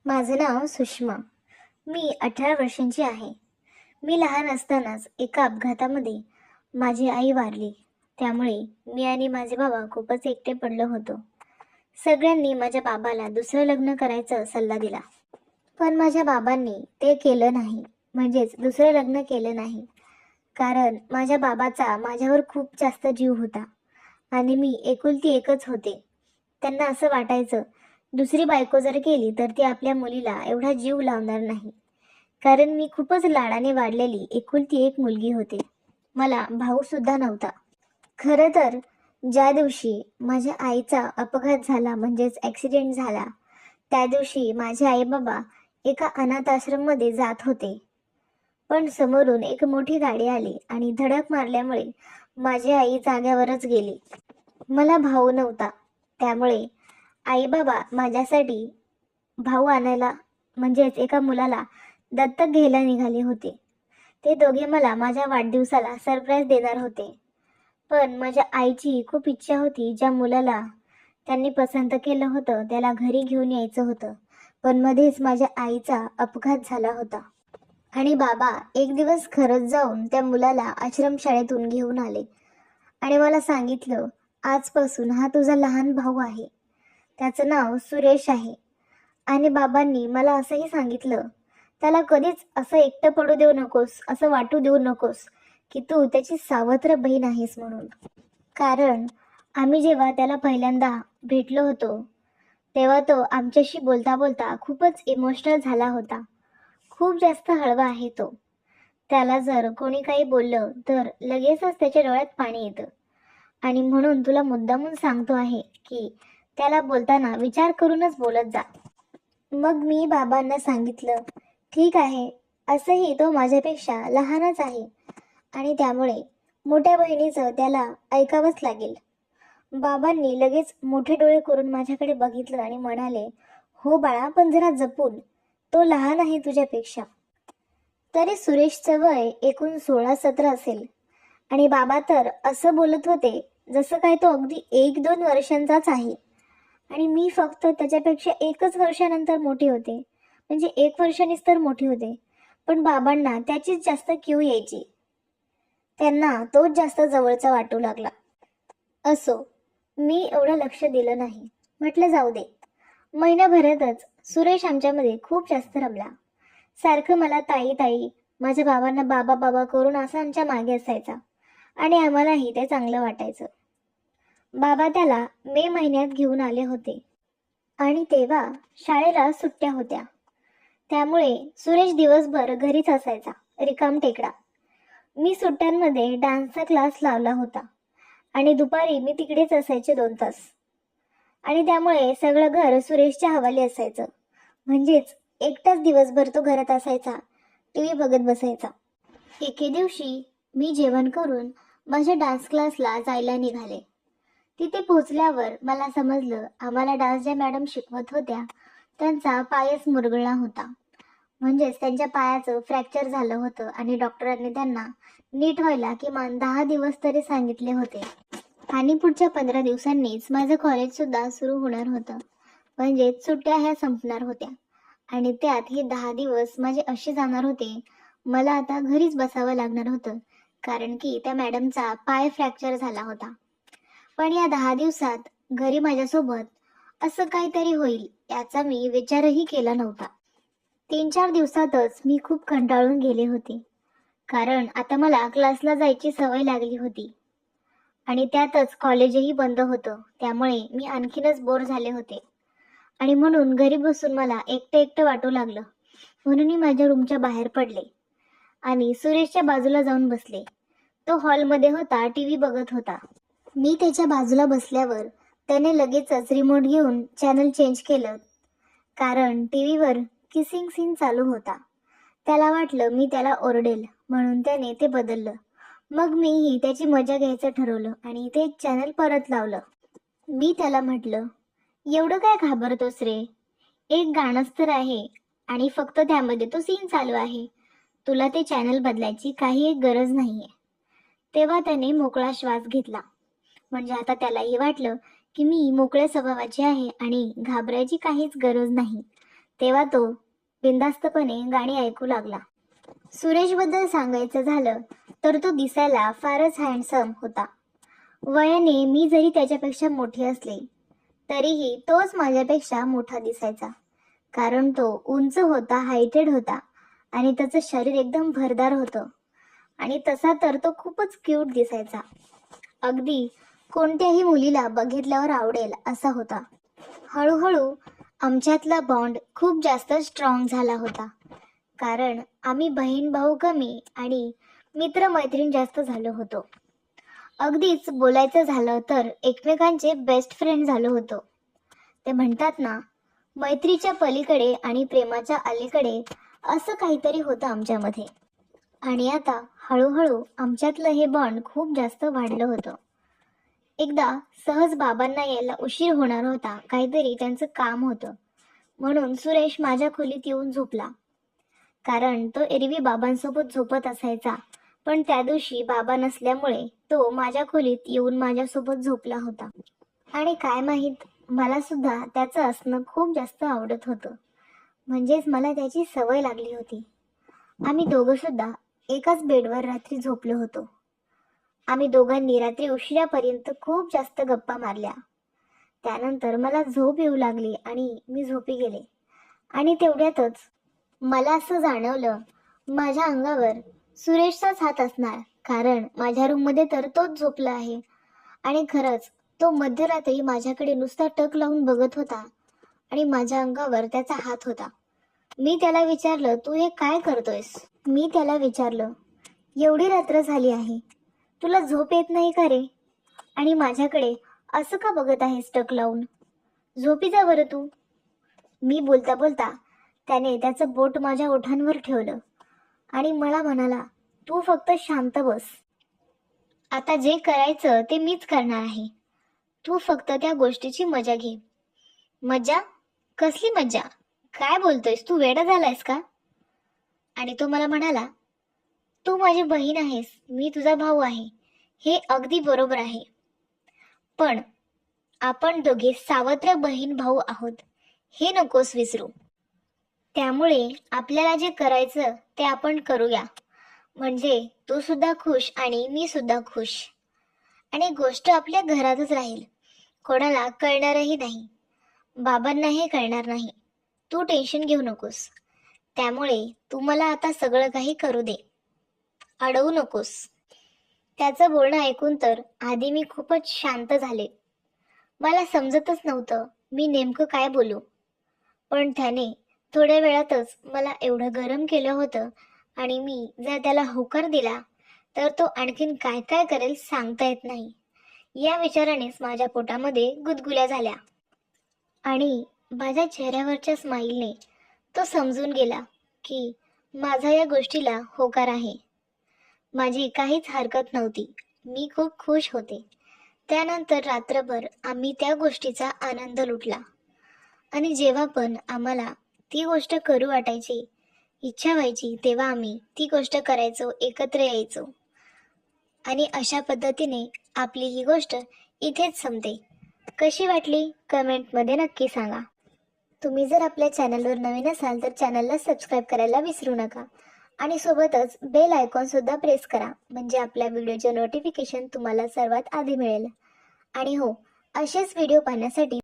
माझं नाव सुषमा. मी 18 वर्षांची आहे. मी लहान असतानाच एका अपघातामध्ये माझी आई वारली. त्यामुळे मी आणि माझे बाबा खूपच एकटे पडलो होतो. सगळ्यांनी माझ्या बाबाला दुसरं लग्न करायचा सल्ला दिला. पण माझ्या बाबांनी ते केलं नाही. म्हणजेच दुसरं लग्न केलं नाही. कारण माझ्या बाबाचा माझ्यावर खूप जास्त जीव होता आणि मी एकुलती एकच होते. त्यांना असं वाटायचं, दुसरी बायको जर केली तर ती आपल्या मुलीला एवढा जीव लावणार नाही. कारण मी खूपच लाडाने वाढलेली एकुलती एक मुलगी होते. मला भाऊ सुद्धा नव्हता. खरं तर ज्या दिवशी माझ्या आईचा अपघात झाला म्हणजेच ॲक्सिडेंट झाला, त्या दिवशी माझे आई बाबा एका अनाथ आश्रममध्ये जात होते. पण समोरून एक मोठी गाडी आली आणि धडक मारल्यामुळे माझी आई जाग्यावरच गेली. मला भाऊ नव्हता. त्यामुळे आई बाबा माझ्यासाठी भाऊ आणायला म्हणजेच एका मुलाला दत्तक घ्यायला निघाले होते. ते दोघे मला माझ्या वाढदिवसाला सरप्राईज देणार होते. पण माझ्या आईची खूप इच्छा होती, ज्या मुलाला त्यांनी पसंत केलं होतं त्याला घरी घेऊन यायचं होतं. पण मध्येच माझ्या आईचा अपघात झाला होता आणि बाबा एक दिवस खरंच जाऊन त्या मुलाला आश्रमशाळेतून घेऊन आले आणि मला सांगितलं, आजपासून हा तुझा लहान भाऊ आहे. त्याचं नाव सुरेश आहे. आणि बाबांनी मला असंही सांगितलं, त्याला कधीच असं एकटं पडू देऊ नकोस, असं वाटू देऊ नकोस की तू त्याची सावत्र बहीण आहेस म्हणून. कारण आम्ही जेव्हा त्याला पहिल्यांदा भेटलो होतो तेव्हा तो आमच्याशी बोलता बोलता खूपच इमोशनल झाला होता. खूप जास्त हळवा आहे तो. त्याला जर कोणी काही बोललं तर लगेचच त्याच्या डोळ्यात पाणी येतं. आणि म्हणून तुला मुद्दामून सांगतो आहे की त्याला बोलताना विचार करूनच बोलत जा. मग मी बाबांना सांगितलं, ठीक आहे, असंही तो माझ्यापेक्षा लहानच आहे आणि त्यामुळे मोठ्या बहिणीचं त्याला ऐकावंच लागेल. बाबांनी लगेच मोठे डोळे करून माझ्याकडे बघितलं आणि म्हणाले, हो बाळा, पण जरा जपून, तो लहान आहे तुझ्यापेक्षा. तरी सुरेशचं वय एकूण 16-17 असेल आणि बाबा तर असं बोलत होते जसं काय तो अगदी 1-2 वर्षांचाच आहे आणि मी फक्त त्याच्यापेक्षा 1च वर्षानंतर मोठे होते. म्हणजे 1 वर्षांनीच तर मोठे होते. पण बाबांना त्याचीच जास्त कीव यायची. त्यांना तोच जास्त जवळचा वाटू लागला. असो, मी एवढं लक्ष दिलं नाही. म्हटलं जाऊ दे. महिन्याभरातच सुरेश आमच्यामध्ये खूप जास्त रमला. सारखं मला ताई ताई, माझ्या बाबांना बाबा बाबा करून असं आमच्या मागे असायचा आणि आम्हालाही ते चांगलं वाटायचं. बाबा त्याला मे महिन्यात घेऊन आले होते आणि तेव्हा शाळेला सुट्ट्या होत्या. त्यामुळे सुरेश दिवसभर घरीच असायचा, रिकामटेकडा. मी सुट्ट्यांमध्ये डान्सचा क्लास लावला होता आणि दुपारी मी तिकडेच असायचे 2 तास. आणि त्यामुळे सगळं घर सुरेशच्या हवाली असायचं. म्हणजेच एकटाच दिवसभर तो घरात असायचा, टीव्ही बघत बसायचा. एके दिवशी मी जेवण करून माझ्या डान्स क्लासला जायला निघाले. तिथे पोहोचल्यावर मला समजलं, आम्हाला डान्स ज्या मॅडम शिकवत होत्या त्यांचा पायच मुरगळला होता. म्हणजेच त्यांच्या पायाचं फ्रॅक्चर झालं होतं आणि डॉक्टरांनी त्यांना नीट व्हायला किमान 10 दिवस तरी सांगितले होते. आणि पुढच्या 15 दिवसांनीच माझं कॉलेज सुद्धा सुरू होणार होतं. म्हणजेच सुट्ट्या ह्या संपणार होत्या आणि त्यात हे 10 दिवस माझे असे जाणार होते, मला आता घरीच बसावं लागणार होतं. कारण की त्या मॅडमचा पाय फ्रॅक्चर झाला होता. पण या 10 दिवसात घरी माझ्यासोबत असं काहीतरी होईल याचा मी विचारही केला नव्हता. 3-4 दिवसातच मी खूप कंटाळून गेले होते. कारण आता मला क्लासला जायची सवय लागली होती आणि त्यातच कॉलेजही बंद होतं. त्यामुळे मी आणखीनच बोर झाले होते आणि म्हणून घरी बसून मला एकटं एकटं वाटू लागलं. म्हणून मी माझ्या रूमच्या बाहेर पडले आणि सुरेशच्या बाजूला जाऊन बसले. तो हॉलमध्ये होता, टीव्ही बघत होता. मी त्याच्या बाजूला बसल्यावर त्याने लगेचच रिमोट घेऊन चॅनल चेंज केलं. कारण टीव्हीवर किसिंग सीन चालू होता. त्याला वाटलं मी त्याला ओरडेल म्हणून त्याने ते बदललं. मग मीही त्याची मजा घ्यायचं ठरवलं आणि ते चॅनल परत लावलं. मी त्याला म्हटलं, एवढं काय घाबरतोस रे? एक गाणंच तर आहे आणि फक्त त्यामध्ये तो सीन चालू आहे. तुला ते चॅनल बदलायची काही एक गरज नाहीये. तेव्हा त्याने मोकळा श्वास घेतला. म्हणजे आता त्यालाही वाटलं की मी मोकळ्या स्वभावाची आहे आणि घाबरायची काहीच गरज नाही. तेव्हा तो बिनधास्तपणे गाणी ऐकू लागला. सुरेशबद्दल सांगायचं झालं तर तो दिसायला फारच हँडसम होता. वयाने मी जरी त्याच्यापेक्षा मोठी असले तरीही तोच माझ्यापेक्षा मोठा दिसायचा. कारण तो उंच होता, हायटेड होता आणि त्याचं शरीर एकदम भरदार होतं आणि तसा तर तो खूपच क्यूट दिसायचा. अगदी कोणत्याही मुलीला बघितल्यावर आवडेल असा होता. हळूहळू आमच्यातला बॉन्ड खूप जास्त स्ट्रॉंग झाला होता. कारण आम्ही बहीण भाऊ कमी आणि मित्रमैत्रीण जास्त झालो होतो. अगदीच बोलायचं झालं तर एकमेकांचे बेस्ट फ्रेंड झालो होतो. ते म्हणतात ना, मैत्रीच्या पलीकडे आणि प्रेमाच्या अलीकडे असं काहीतरी होतं आमच्यामध्ये. आणि आता हळूहळू आमच्यातलं हे बॉन्ड खूप जास्त वाढलं होतं. एकदा सहज बाबांना यायला उशीर होणार होता, काहीतरी त्यांचं काम होतं, म्हणून सुरेश माझ्या खोलीत येऊन झोपला. कारण तो एरवी बाबांसोबत झोपत असायचा, पण त्या दिवशी बाबा नसल्यामुळे तो माझ्या खोलीत येऊन माझ्यासोबत झोपला होता. आणि काय माहीत, मला सुद्धा त्याचं असणं खूप जास्त आवडत होतं. म्हणजेच मला त्याची सवय लागली होती. आम्ही दोघं सुद्धा एकाच बेडवर रात्री झोपलो होतो. आम्ही दोघांनी रात्री उशिरापर्यंत खूप जास्त गप्पा मारल्या. त्यानंतर मला झोप येऊ लागली आणि मी झोपी गेले. आणि तेवढ्यातच मला असं जाणवलं, माझ्या अंगावर सुरेशचाच हात असणार, कारण माझ्या रूममध्ये तर तोच झोपला आहे. आणि खरंच तो मध्यरात्री माझ्याकडे नुसता टक लावून बघत होता आणि माझ्या अंगावर त्याचा हात होता. मी त्याला विचारलं, तू हे काय करतोयस? मी त्याला विचारलं, एवढी रात्र झाली आहे, तुला झोप येत नाही का रे? आणि माझ्याकडे असं का बघत आहेस टक लावून? झोपी जा बरं तू. मी बोलता बोलता त्याने त्याचं बोट माझ्या ओठांवर ठेवलं आणि मला म्हणाला, तू फक्त शांत बस. आता जे करायचं ते मीच करणार आहे. तू फक्त त्या गोष्टीची मजा घे. मजा? कसली मजा? काय बोलतोयस तू? वेडा झालायस का? आणि तो मला म्हणाला, तू माझी बहीण आहेस, मी तुझा भाऊ आहे, हे अगदी बरोबर आहे. पण आपण दोघे सावत्र बहीण भाऊ आहोत, हे नकोस विसरू. त्यामुळे आपल्याला जे करायचं ते आपण करूया. म्हणजे तू सुद्धा खुश आणि मी सुद्धा खुश. आणि गोष्ट आपल्या घरातच राहील, कोणाला कळणारही नाही. बाबांना हे कळणार नाही. तू टेन्शन घेऊ नकोस. त्यामुळे तू मला आता सगळं काही करू दे, अडवू नकोस. त्याचं बोलणं ऐकून तर आधी मी खूपच शांत झाले. मला समजतच नव्हतं मी नेमकं काय बोलू. पण त्याने थोड्या वेळातच मला एवढं गरम केलं होतं आणि मी जर त्याला होकार दिला तर तो आणखीन काय काय करेल सांगता येत नाही. या विचारानेच माझ्या पोटामध्ये गुदगुल्या झाल्या. आणि माझ्या चेहऱ्यावरच्या स्माईलने तो समजून गेला की माझा या गोष्टीला होकार आहे. माझी काहीच हरकत नव्हती. मी खूप खुश होते. त्यानंतर रात्रभर आम्ही त्या गोष्टीचा आनंद लुटला. आणि जेव्हा पण आम्हाला ती गोष्ट करू वाटायची, इच्छा व्हायची, तेव्हा आम्ही ती गोष्ट करायचो, एकत्र यायचो. आणि अशा पद्धतीने आपली ही गोष्ट इथेच संपते. कशी वाटली कमेंटमध्ये नक्की सांगा. तुम्ही जर आपल्या चॅनलवर नवीन असाल तर चॅनलला सबस्क्राईब करायला विसरू नका. आणि सोबतच बेल आयकॉन सुद्धा प्रेस करा, म्हणजे आपल्या व्हिडिओचे नोटिफिकेशन तुम्हाला सर्वात आधी मिळेल. आणि हो, असेच व्हिडिओ पाहण्यासाठी